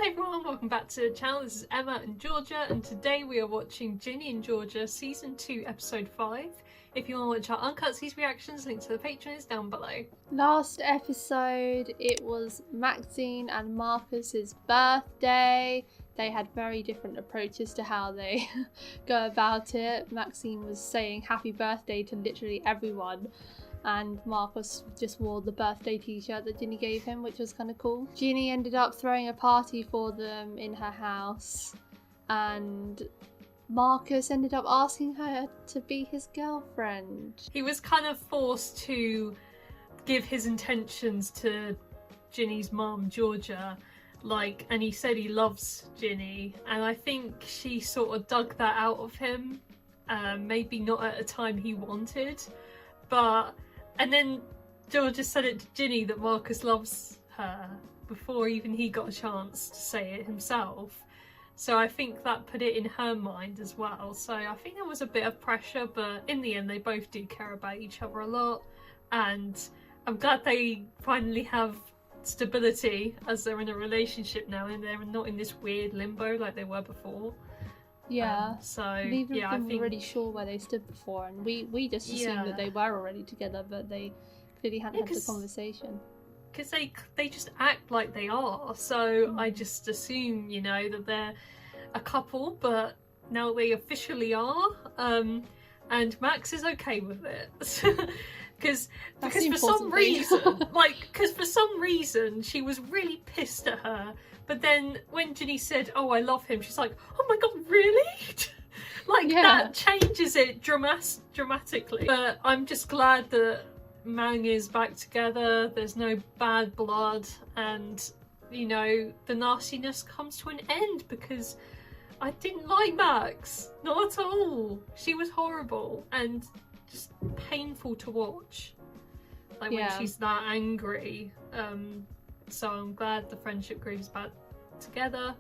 Hey everyone, welcome back to the channel. This is Emma and Georgia, and today we are watching Ginny and Georgia Season 2 Episode 5. If you want to watch our uncut season reactions, link to the Patreon is down below. Last episode, it was Maxine and Marcus's birthday. They had very different approaches to how they go about it. Maxine was saying happy birthday to literally everyone, and Marcus just wore the birthday t-shirt that Ginny gave him, which was kind of cool. Ginny ended up throwing a party for them in her house, and Marcus ended up asking her to be his girlfriend. He was kind of forced to give his intentions to Ginny's mum, Georgia, and he said he loves Ginny, and I think she sort of dug that out of him, maybe not at a time he wanted, and then Georgia said it to Ginny that Marcus loves her before even he got a chance to say it himself. So I think that put it in her mind as well. So I think there was a bit of pressure, but in the end they both do care about each other a lot. And I'm glad they finally have stability as they're in a relationship now and they're not in this weird limbo like they were before. Yeah, neither yeah, of them I think were really sure where they stood before, and we just assumed that they were already together, but they clearly hadn't had the conversation. Because they just act like they are, so I just assume, you know, that they're a couple, but now they officially are, and Max is okay with it. because for some reason she was really pissed at her, but then when Ginny said, "Oh, I love him," she's like, "Oh my god, really?" That changes it dramatically. But I'm just glad that Mang is back together, there's no bad blood, and you know, the nastiness comes to an end, because I didn't like Max, not at all. She was horrible and just painful to watch, when she's that angry. So I'm glad the friendship group's back together,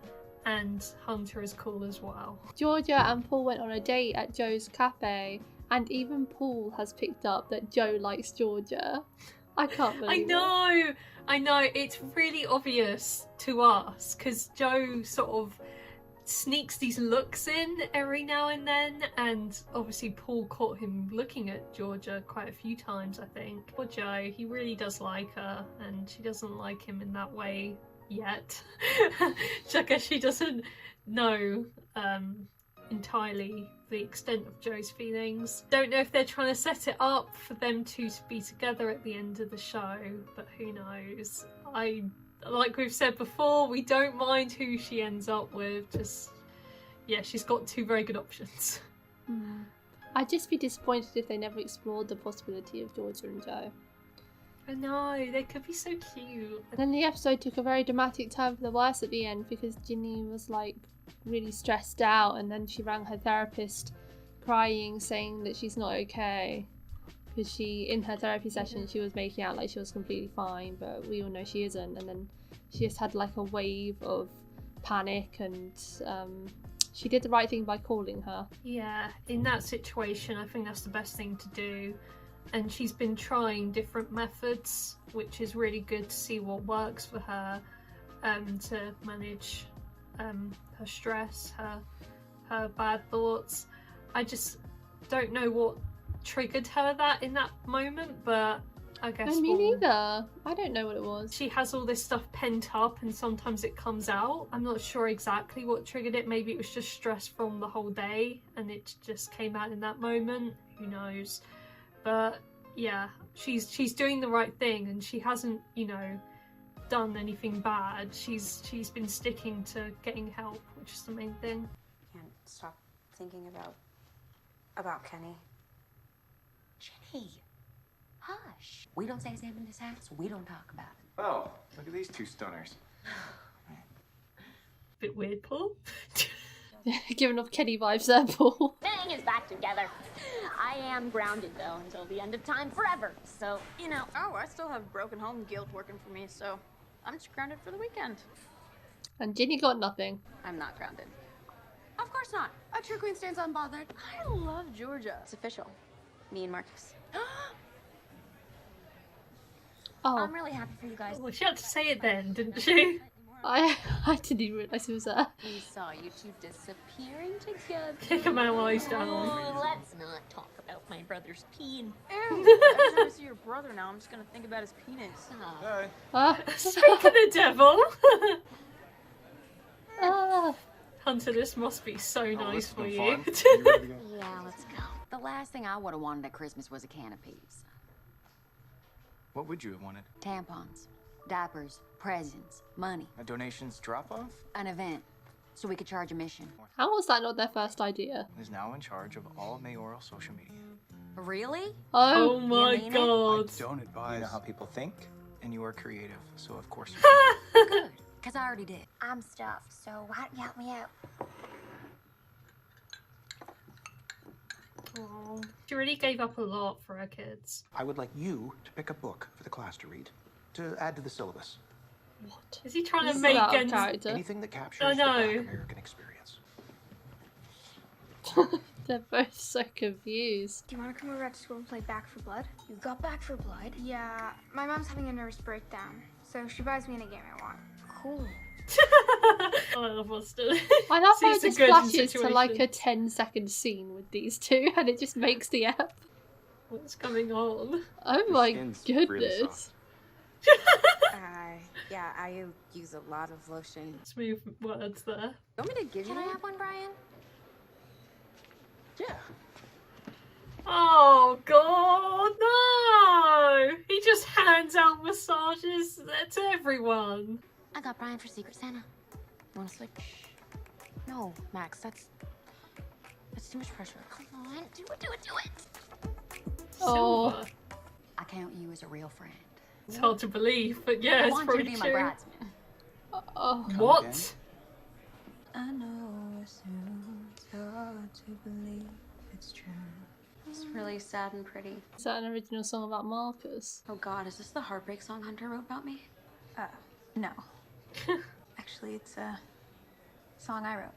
and Hunter is cool as well. Georgia and Paul went on a date at Joe's cafe, and even Paul has picked up that Joe likes Georgia. I can't believe it. I know, it's really obvious to us, because Joe sort of sneaks these looks in every now and then, and obviously Paul caught him looking at Georgia quite a few times, I think. Poor Joe, he really does like her, and she doesn't like him in that way yet. I guess she doesn't know entirely the extent of Joe's feelings. Don't know if they're trying to set it up for them two to be together at the end of the show, but who knows. Like we've said before, we don't mind who she ends up with, just, yeah, she's got two very good options. I'd just be disappointed if they never explored the possibility of Georgia and Joe. I know, they could be so cute. And then the episode took a very dramatic turn for the worse at the end, because Ginny was really stressed out, and then she rang her therapist crying, saying that she's not okay. Because in her therapy session, she was making out like she was completely fine, but we all know she isn't. And then she just had a wave of panic, and she did the right thing by calling her. Yeah, in that situation, I think that's the best thing to do. And she's been trying different methods, which is really good to see what works for her, to manage her stress, her bad thoughts. I just don't know what triggered her in that moment, but I guess me neither. I don't know what it was. She has all this stuff pent up, and sometimes it comes out. I'm not sure exactly what triggered it. Maybe it was just stress from the whole day and it just came out in that moment. Who knows? But yeah, she's doing the right thing, and she hasn't, you know, done anything bad. She's been sticking to getting help, which is the main thing. Can't stop thinking about Kenny. Ginny, hush. We don't say his name in this house. We don't talk about it. Oh, look at these two stoners. Bit weird, Paul. Giving off Kenny vibes there, Paul. Thing is back together. I am grounded, though, until the end of time forever. So, you know. Oh, I still have broken home guilt working for me, so I'm just grounded for the weekend. And Ginny got nothing. I'm not grounded. Of course not. A true queen stands unbothered. I love Georgia. It's official. Me and Marcus. Oh. I'm really happy for you guys. Well, she had to say it then, didn't she? I didn't even realise it was her. We saw you two disappearing together. Kick a man while he's down. Oh, let's not talk about my brother's peen. Ew. Every time I see your brother now, I'm just gonna think about his penis. Oh. Hey. Speak of the devil! Ah. Hunter, this must be so Oh, nice this for has you. been fun. You ready to go? Yeah, let's go. The last thing I would have wanted at Christmas was a can of peas. What would you have wanted? Tampons, diapers, presents, money, A donations drop-off? an event, so we could charge admission. How was that not their first idea? Is now in charge of all mayoral social media. Really? Oh, Oh my mean it? god. Don't advise. You know how people think, and you are creative, so of course. Good, because I already did. I'm stuffed, so why don't you help me out? Aw. She really gave up a lot for her kids. I would like you to pick a book for the class to read, to add to the syllabus. what? Is he trying to This is make out of ends... character. Anything that captures I the Black know. American experience. They're both so confused. Do you want to come over after school and play Back for Blood? You got Back for Blood? Yeah, my mom's having a nervous breakdown, so she buys me any game I want. Cool. I love Austin. I love how Sees it the just good in flashes to like a situations. 10-second scene with these two, and it just makes the app. What's going on? Oh Your my skin's really goodness. Yeah, I use a lot of lotion. Smooth words there. You want me to give you Can I one? have one, Brian? Yeah. Oh god, no! He just hands out massages to everyone. I got Brian for Secret Santa. Want to switch? No, Max, that's too much pressure. Come on, do it, do it, do it. Oh. Silver. I count you as a real friend. It's hard to believe, but yeah, I it's want you to probably be my true. bridesman. Oh. What? I know it seems hard to believe it's true. It's really sad and pretty. Is that an original song about Marcus? Oh God, is this the heartbreak song Hunter wrote about me? No. Actually, it's a song I wrote.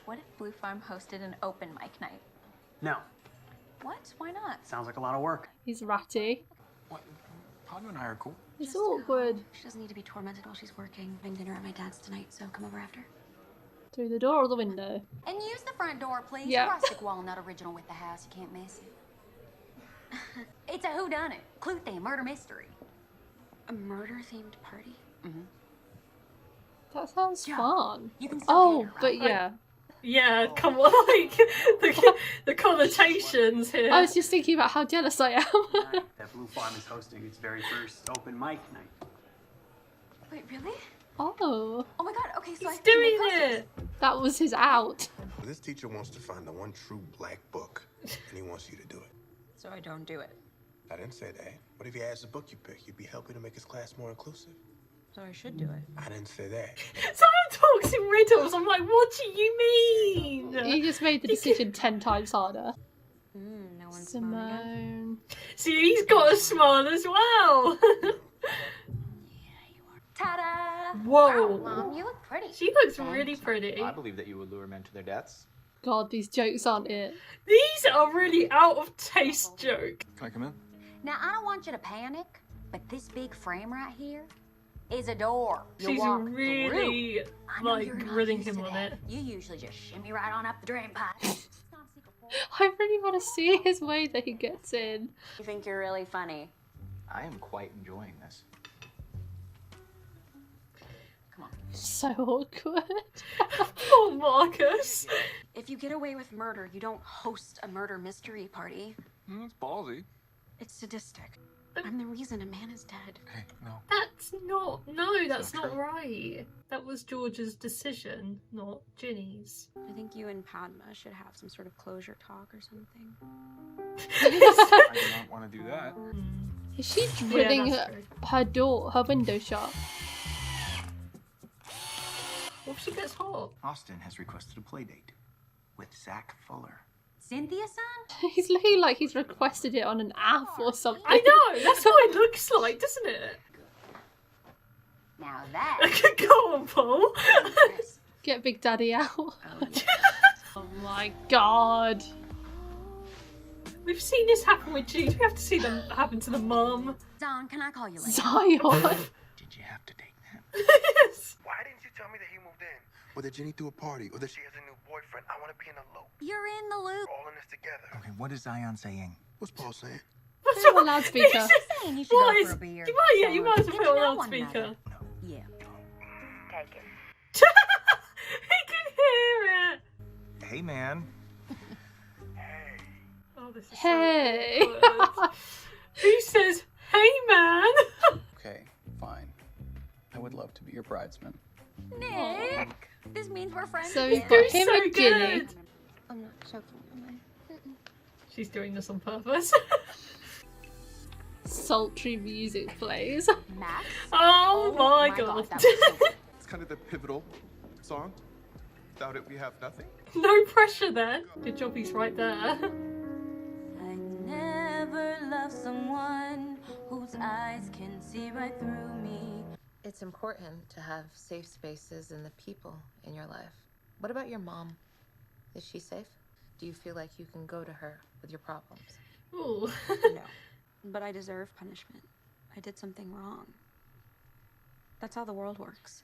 What if Blue Farm hosted an open mic night? No. What? Why not? Sounds like a lot of work. He's ratty. What? Pablo and I are cool. It's Just awkward. go. She doesn't need to be tormented while she's working. I'm having dinner at my dad's tonight, so come over after. Through the door or the window? And use the front door, please. Yeah. Rustic walnut original with the house. You can't miss it. It's a whodunit. Clue theme, murder mystery. A murder-themed party? That sounds fun. You can still Oh, get her, but right? yeah. Yeah, come on, like the connotations here. I was just thinking about how jealous I am. Night that Blue Farm is hosting its very first open mic night. Wait, really? Oh, Oh my God, okay, so I He's have to doing make posters. it. that was his out. This teacher wants to find the one true black book, and he wants you to do it. So I don't do it. I didn't say that. What if he has the book you pick? You'd be helping to make his class more inclusive. So I should do it. I didn't say that. Someone talks in riddles. I'm like, what do you mean? He just made the decision 10 times harder. No one's smiling again. Simone. See, he's got a smile as well. Ta-da! Whoa. Mom, you look pretty. She looks really pretty. I believe that you would lure men to their deaths. God, these jokes aren't it. These are really out of taste joke. Can I come in? Now, I don't want you to panic, but this big frame right here is a door. You She's walk really through. I know like you're not grilling used him to on that. it. You usually just shimmy right on up the drain pipe. It's not a secret door. I really want to see his way that he gets in. You think you're really funny? I am quite enjoying this. Come on. So awkward. Poor Marcus. If you get away with murder, you don't host a murder mystery party. It's ballsy. It's sadistic. I'm the reason a man is dead. Hey, no. That's not. No, that's not not true. right. That was George's decision, not Ginny's. I think you and Padma should have some sort of closure talk or something. I do not want to do that. Is she drilling Yeah, her, that's her door, her window shut? What if she gets hot? Austin has requested a play date with Zach Fuller. Cynthia, son? He's looking like he's requested it on an app or something. I know. That's what it looks like, doesn't it? Now that. Go on, Paul. Get Big Daddy out. Oh my god. We've seen this happen with Jude. We have to see them happen to the mum. Don, can I call you later? Zion. Did you have to take that? Yes. Why didn't you tell me that he moved in, or that Ginny threw a party, or that she has a new boyfriend. I want to be in the loop. You're in the loop. We're all in this together. Okay, what is Zion saying? What's Paul saying? What's Put it on loudspeaker. Saying you should go for a beer. You might as well Get put to it know on one loudspeaker. another. Yeah. Take it. He can hear it. Hey, man. Oh, this is Hey. so awkward. Who says, "Hey, man"? Okay, fine. I would love to be your bridesman. Nick, this means we're friends. So we've again. got him so and Ginny. good. I'm not joking, am I? She's doing this on purpose. Sultry music plays. Max? Oh my god. that was so good. It's kind of the pivotal song. Without it, we have nothing. No pressure there. Good job he's right there. I never loved someone whose eyes can see right through me. It's important to have safe spaces and the people in your life. What about your mom? Is she safe? Do you feel like you can go to her with your problems? Ooh. No. But I deserve punishment. I did something wrong. That's how the world works.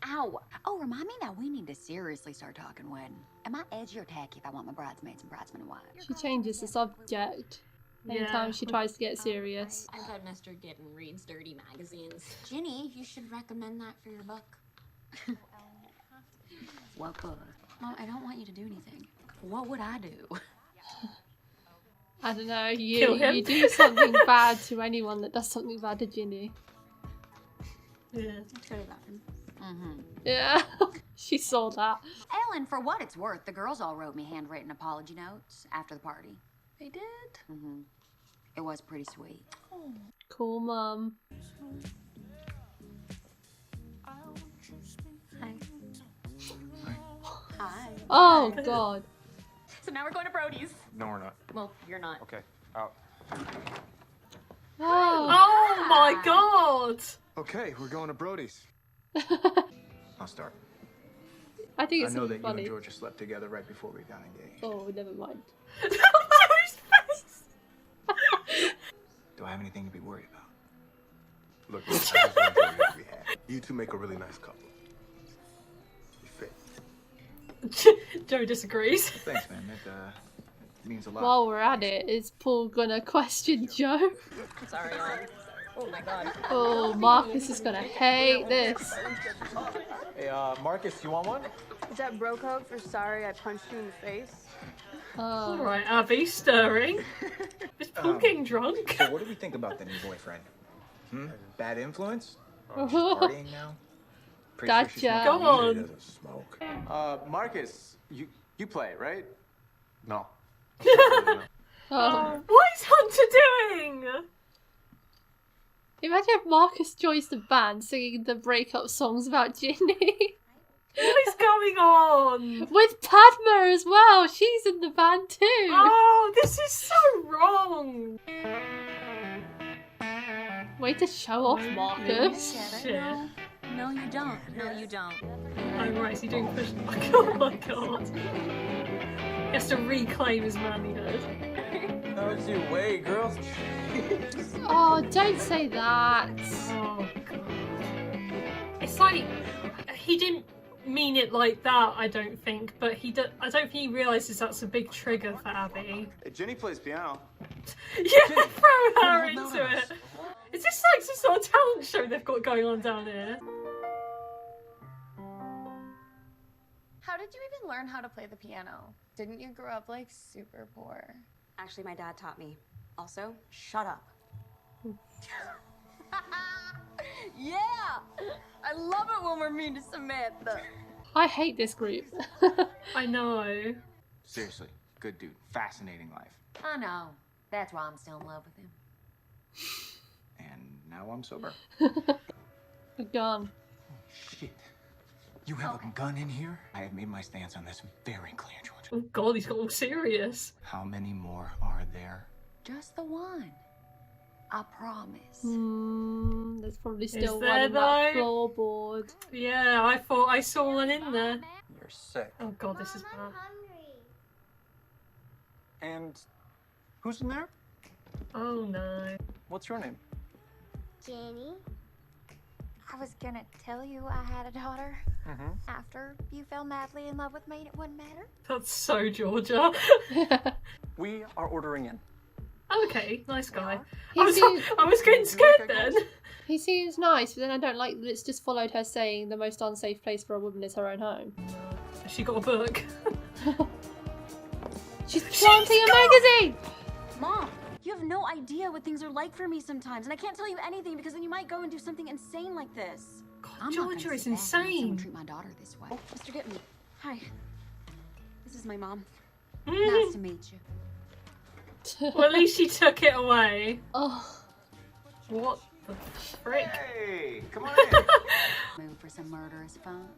Ow. Oh, remind me now, we need to seriously start talking wedding. Am I edgy or tacky if I want my bridesmaids and bridesmen to watch? She changes the subject anytime she tries to get serious. I've had Mr. Gibbon reads dirty magazines. Ginny, you should recommend that for your book. What book? Mom, I don't want you to do anything. What would I do? I don't know, Kill him. you do something bad to anyone that does something bad to Ginny. Yeah. Let's go to the bathroom. Yeah, she saw that. Ellen, for what it's worth, the girls all wrote me handwritten apology notes after the party. They did? It was pretty sweet. Cool mum. Hi. Hi. Oh god. So now we're going to Brody's. No, we're not. Well, you're not. Okay, out. Oh. Oh my god. Okay, we're going to Brody's. I'll start. I think I it's know something that you funny. and Georgia slept together right before we got engaged. Oh, never mind. Joe's face. Do I have anything to be worried about? Look, I just enjoy what we had. You two make a really nice couple. You fit. Joe disagrees. Thanks, man. That means a lot. While we're at it, is Paul gonna question Joe? Sorry, oh my god. Oh, Marcus is gonna hate this. Hey, Marcus, you want one? Is that bro code for sorry I punched you in the face? All right, Abby, stirring. Is Paul getting drunk? So what do we think about the new boyfriend? Bad influence? Or she's partying now? Pretty sure she's Gotcha. not- Go on. Doesn't smoke. Marcus, you play, right? No. Oh. What is Hunter doing? Imagine if Marcus joins the band singing the breakup songs about Ginny. What is going on? With Padma as well. She's in the band too. Oh, this is so wrong. Way to show off, Marcus. Shit. No, you don't. No, you don't. Oh, right, is he doing push? Oh my god. He has to reclaim his manhood. Don't you wait, girls. Oh, don't say that. Oh god. It's like he didn't mean it like that, I don't think, but I don't think he realizes that's a big trigger for Abby. Hey, Ginny plays piano. Yeah, throw her into it. Is this like some sort of talent show they've got going on down here? How did you even learn how to play the piano? Didn't you grow up like super poor? Actually, my dad taught me. Also, shut up. Yeah! I love it when we're mean to Samantha. I hate this group. I know. Seriously, good dude. Fascinating life. I know. That's why I'm still in love with him. And now I'm sober. A gun. Shit. You have a gun in here? I have made my stance on this very clear, Georgia. Oh god, he's got all serious. How many more are there? Just the one. I promise. There's probably still there, one in that though? floorboard. Yeah, I thought I saw one in there. You're sick. Oh god, this is bad. And who's in there? Oh no. What's your name? Ginny. I was gonna tell you I had a daughter after you fell madly in love with me and it wouldn't matter. That's so Georgia. We are ordering in. Okay, nice guy. He I was getting scared then. He seems nice, but then I don't like that it's just followed her saying the most unsafe place for a woman is her own home. She got a book. She's planting a magazine! Mom, you have no idea what things are like for me sometimes, and I can't tell you anything because then you might go and do something insane like this. God, Georgia is insane. Treat my daughter this way. Oh, Mr. Gitman. Hi. This is my mom. Mm. Nice to meet you. Well, at least she took it away. Oh. What the frick? Hey, come on in. Move for some murderous fun.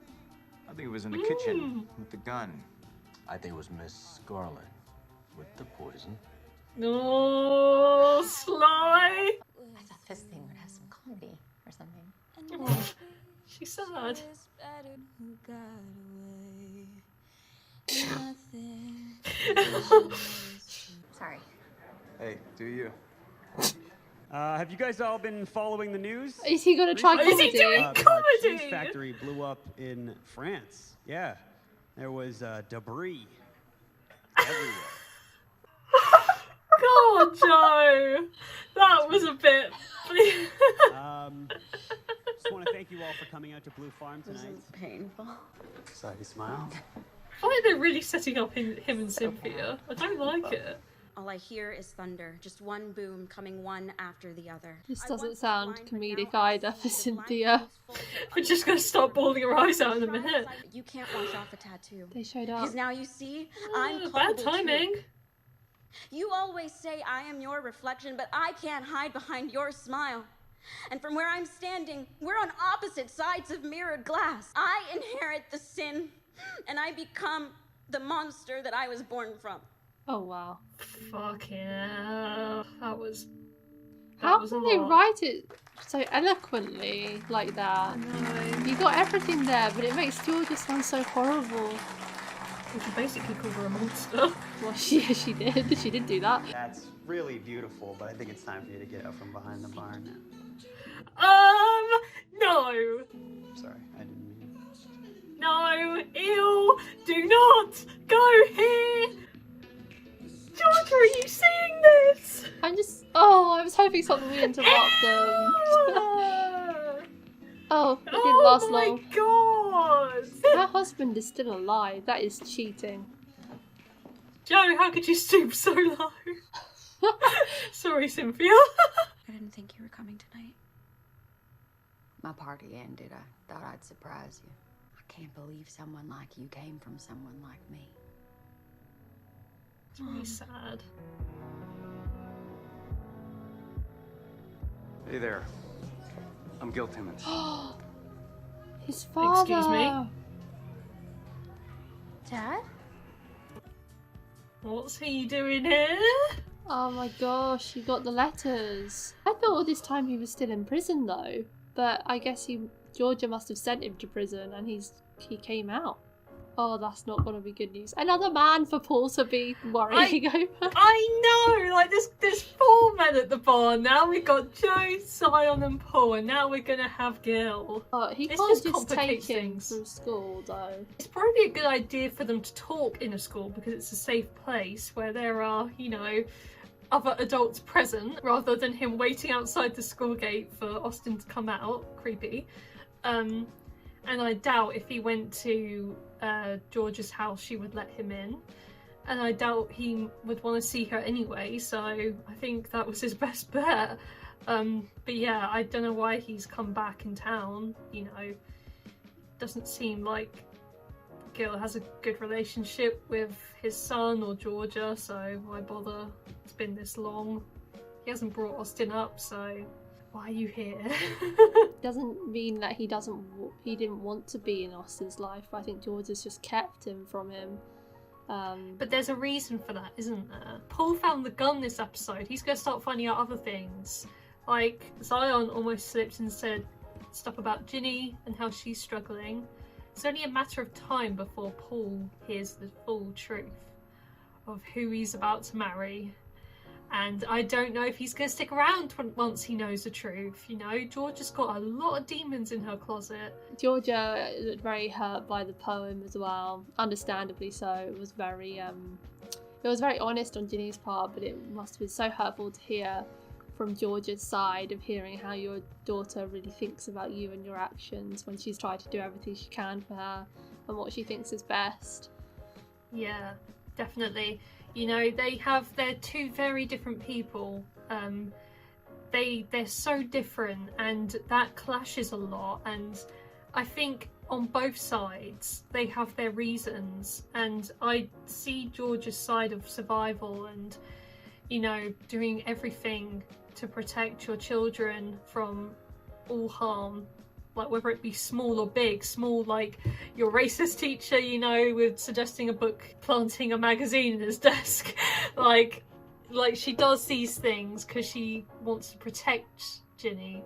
I think it was in the kitchen with the gun. I think it was Miss Scarlet with the poison. Oh, Sly! I thought this thing would have some comedy or something. Oh, she's sad. Sorry. Hey, do you? Have you guys all been following the news? Is he gonna try comedy? Is he doing A comedy? cheese factory blew up in France. Yeah, there was debris everywhere. God, Joe, that was a bit. Just want to thank you all for coming out to Blue Farm tonight. This is painful. Sorry to smile. Why are they really setting up him and Cynthia? I don't like it. All I hear is thunder, just one boom coming one after the other. This doesn't sound comedic either for Cynthia. We're just gonna start bawling our eyes out in a minute. You can't wash off a tattoo. They showed up. Because now you see, I'm bad culpable timing. too. You always say I am your reflection, but I can't hide behind your smile. And from where I'm standing, we're on opposite sides of mirrored glass. I inherit the sin, and I become the monster that I was born from. Oh wow. Fucking hell. That was How a can they lot. write it so eloquently like that? You got everything there, but it makes Georgia sound so horrible. You could basically call her a monster. Well, she did. She did do that. That's really beautiful, but I think it's time for you to get out from behind the barn now. No. Sorry, I didn't mean. No, ew, do not go here. Georgia, are you seeing this? I was hoping something would interrupt them. Oh, it didn't last long. Oh my god! Her husband is still alive. That is cheating. Joe, how could you stoop so low? Sorry, Cynthia. I didn't think you were coming tonight. My party ended. I thought I'd surprise you. I can't believe someone like you came from someone like me. It's really sad. Hey there. I'm Gil Timmons. His father. Excuse me? Dad? What's he doing here? Oh my gosh, he got the letters. I thought all this time he was still in prison though. But I guess Georgia must have sent him to prison and he came out. Oh, that's not going to be good news. Another man for Paul to be worrying over. I know! Like, there's 4 men at the bar now. We've got Joe, Sion and Paul, and now we're going to have Gil. Oh, he This can't just just take complicates him things. from school though. It's probably a good idea for them to talk in a school because it's a safe place where there are, you know, other adults present rather than him waiting outside the school gate for Austin to come out. Creepy. And I doubt if he went to Georgia's house she would let him in, and I doubt he would want to see her anyway, so I think that was his best bet. But yeah, I don't know why he's come back in town, you know. Doesn't seem like Gil has a good relationship with his son or Georgia, so why bother? It's been this long. He hasn't brought Austin up, so why are you here? Doesn't mean that he didn't want to be in Austin's life. I think Georgia's just kept him from him. But there's a reason for that, isn't there? Paul found the gun this episode. He's going to start finding out other things. Like, Zion almost slipped and said stuff about Ginny and how she's struggling. It's only a matter of time before Paul hears the full truth of who he's about to marry. And I don't know if he's going to stick around once he knows the truth. You know, Georgia's got a lot of demons in her closet. Georgia was very hurt by the poem as well, understandably so. It was very honest on Ginny's part, but it must have been so hurtful to hear from Georgia's side of hearing how your daughter really thinks about you and your actions when she's tried to do everything she can for her and what she thinks is best. Yeah, definitely. You know, they're two very different people. They're so different, and that clashes a lot. And I think on both sides they have their reasons. And I see Georgia's side of survival and, you know, doing everything to protect your children from all harm. Like, whether it be small or big. Small, like your racist teacher, you know, with suggesting a book, planting a magazine in his desk. like she does these things because she wants to protect Ginny,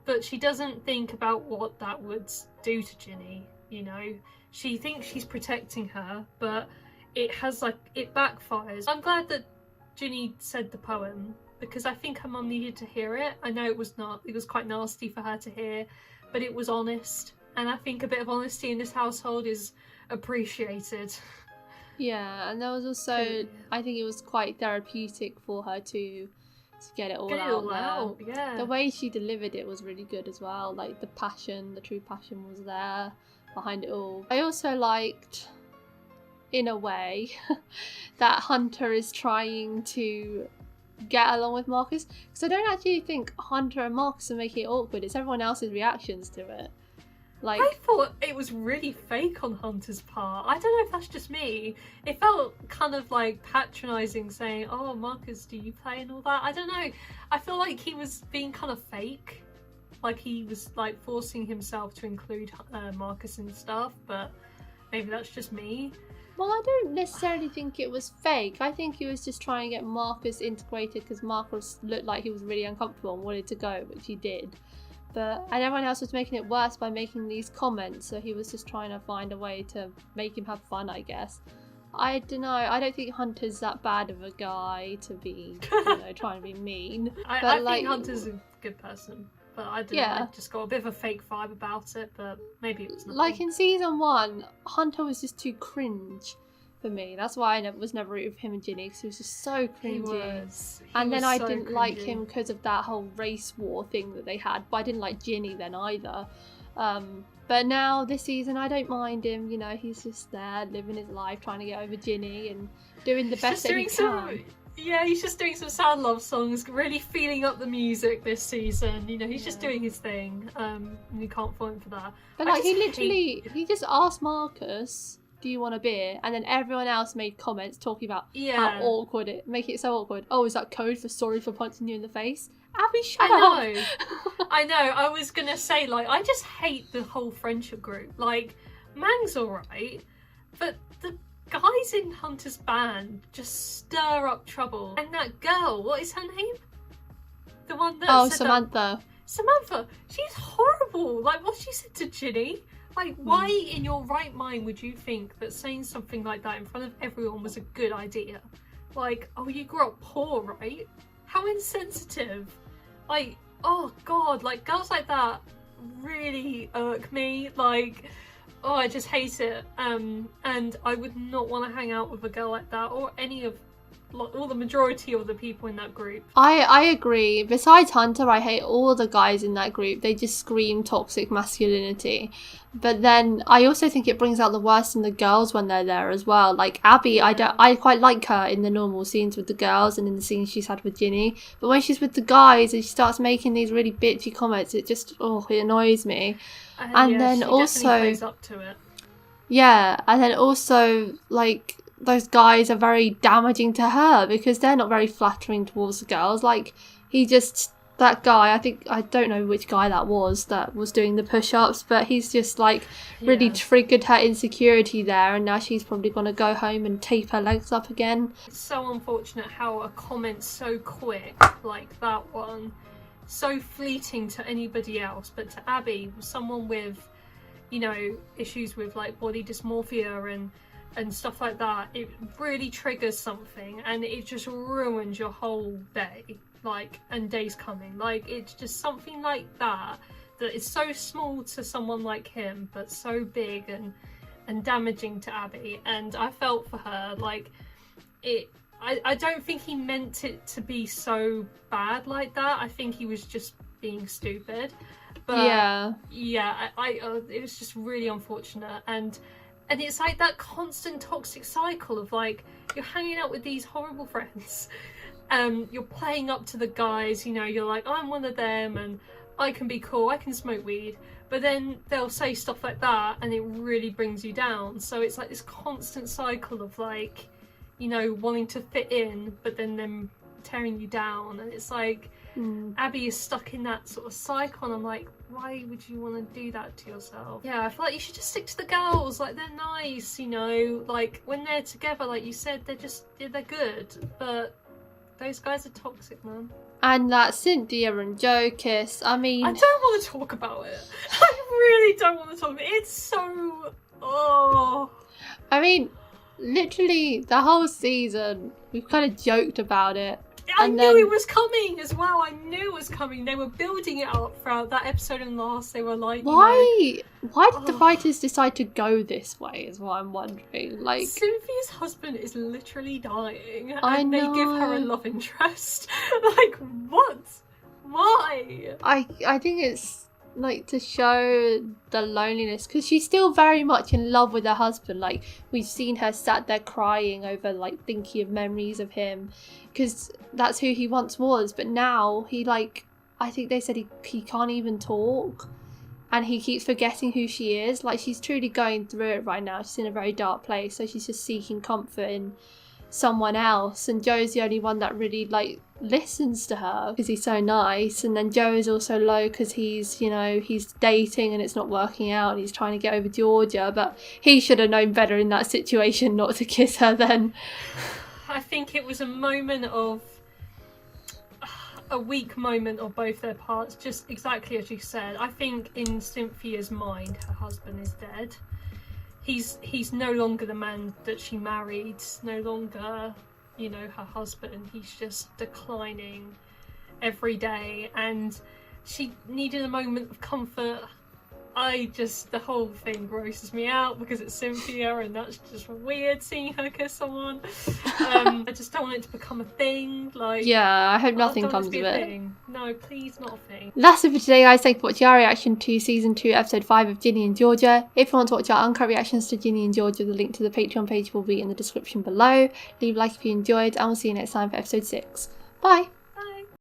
but she doesn't think about what that would do to Ginny. You know, she thinks she's protecting her, but it backfires. I'm glad that Ginny said the poem, because I think her mum needed to hear it. I know it was quite nasty for her to hear, but it was honest, and I think a bit of honesty in this household is appreciated. Yeah, and there was also, I think it was quite therapeutic for her to get it all out there. Yeah. The way she delivered it was really good as well. Like, the true passion was there behind it all. I also liked, in a way, that Hunter is trying to get along with Marcus, because I don't actually think Hunter and Marcus are making it awkward. It's everyone else's reactions to it. Like, I thought it was really fake on Hunter's part. I don't know if that's just me. It felt kind of like patronising, saying, "Oh, Marcus, do you play?" and all that. I don't know. I feel like he was being kind of fake. Like, he was like forcing himself to include Marcus and stuff, but maybe that's just me. Well, I don't necessarily think it was fake. I think he was just trying to get Marcus integrated, because Marcus looked like he was really uncomfortable and wanted to go, which he did. And everyone else was making it worse by making these comments, so he was just trying to find a way to make him have fun, I guess. I don't know. I don't think Hunter's that bad of a guy to be, trying to be mean. I think Hunter's a good person. But I don't know, I just got a bit of a fake vibe about it, but maybe it was nothing. Like, in season 1, Hunter was just too cringe for me. That's why I was never rooting for him and Ginny, because he was just so cringy. And then I didn't like him because of that whole race war thing that they had, but I didn't like Ginny then either. But now, this season, I don't mind him. You know, he's just there, living his life, trying to get over Ginny and doing the best that he can. Yeah, he's just doing some sad love songs, really feeling up the music this season. You know, he's just doing his thing. And you can't fault him for that. But like, he just asked Marcus, "Do you want a beer?" And then everyone else made comments talking about how awkward make it so awkward. Oh, is that code for sorry for punching you in the face? Abby, shut up. I know. I was gonna say, like, I just hate the whole friendship group. Like, Mang's alright, but the guys in Hunter's band just stir up trouble. And that girl, what is her name? The one that Samantha. Samantha, she's horrible. Like, what she said to Ginny. Like, why in your right mind would you think that saying something like that in front of everyone was a good idea? Like, oh, you grew up poor, right? How insensitive. Like, oh god, like, girls like that really irk me. Like, oh, I just hate it. And I would not want to hang out with a girl like that, or any of, like, all the majority of the people in that group. I agree. Besides Hunter, I hate all the guys in that group. They just scream toxic masculinity. But then I also think it brings out the worst in the girls when they're there as well. Like Abby, I quite like her in the normal scenes with the girls and in the scenes she's had with Ginny. But when she's with the guys and she starts making these really bitchy comments, it just, it annoys me. And then she also plays up to it. Yeah, and then also, like, those guys are very damaging to her because they're not very flattering towards the girls. Like, that guy, I don't know which guy that was doing the push-ups, but he's just, like, really triggered her insecurity there, and now she's probably going to go home and tape her legs up again. It's so unfortunate how a comment so quick, like that one, so fleeting to anybody else, but to Abby, someone with, you know, issues with, like, body dysmorphia and and stuff like that, it really triggers something and it just ruins your whole day, like, and days coming. Like, it's just something like that is so small to someone like him, but so big and damaging to Abby. And I felt for her, like, I don't think he meant it to be so bad like that. I think he was just being stupid. But yeah, it was just really unfortunate. And it's like that constant toxic cycle of, like, you're hanging out with these horrible friends, you're playing up to the guys, you know, you're like, I'm one of them and I can be cool, I can smoke weed, but then they'll say stuff like that and it really brings you down. So it's like this constant cycle of, like, you know, wanting to fit in, but then them tearing you down. And it's like, Abby is stuck in that sort of cycle, and I'm like, why would you want to do that to yourself? Yeah, I feel like you should just stick to the girls. Like, they're nice, you know, like, when they're together, like you said, they're good, but those guys are toxic, man. And that Cynthia and Joe kiss, I mean... I don't want to talk about it. I really don't want to talk about it. It's so... Oh... I mean, literally, the whole season, we've kind of joked about it. I knew it was coming as well. I knew it was coming. They were building it up throughout that episode and last. They were like, why did the writers decide to go this way is what I'm wondering. Like, Cynthia's husband is literally dying and they give her a love interest. Like, what? Why? I think it's like to show the loneliness, because she's still very much in love with her husband. Like, we've seen her sat there crying over, like, thinking of memories of him, because that's who he once was. But now he, like, I think they said he can't even talk, and he keeps forgetting who she is. Like, she's truly going through it right now. She's in a very dark place, so she's just seeking comfort in someone else. And Joe's the only one that really, like, listens to her because he's so nice. And then Joe is also low because he's, you know, he's dating and it's not working out and he's trying to get over Georgia, but he should have known better in that situation not to kiss her then. I think it was a moment of a weak moment of both their parts, just exactly as you said. I think in Cynthia's mind, her husband is dead. He's no longer the man that she married, no longer, you know, her husband. He's just declining every day, and she needed a moment of comfort. The whole thing grosses me out because it's Cynthia and that's just weird seeing her kiss someone. I just don't want it to become a thing. Like, yeah, I hope nothing comes of it. No, please, not a thing. That's it for today, guys. Thank you for watching our reaction to Season 2, Episode 5 of Ginny and Georgia. If you want to watch our uncut reactions to Ginny and Georgia, the link to the Patreon page will be in the description below. Leave a like if you enjoyed, and we'll see you next time for Episode 6. Bye!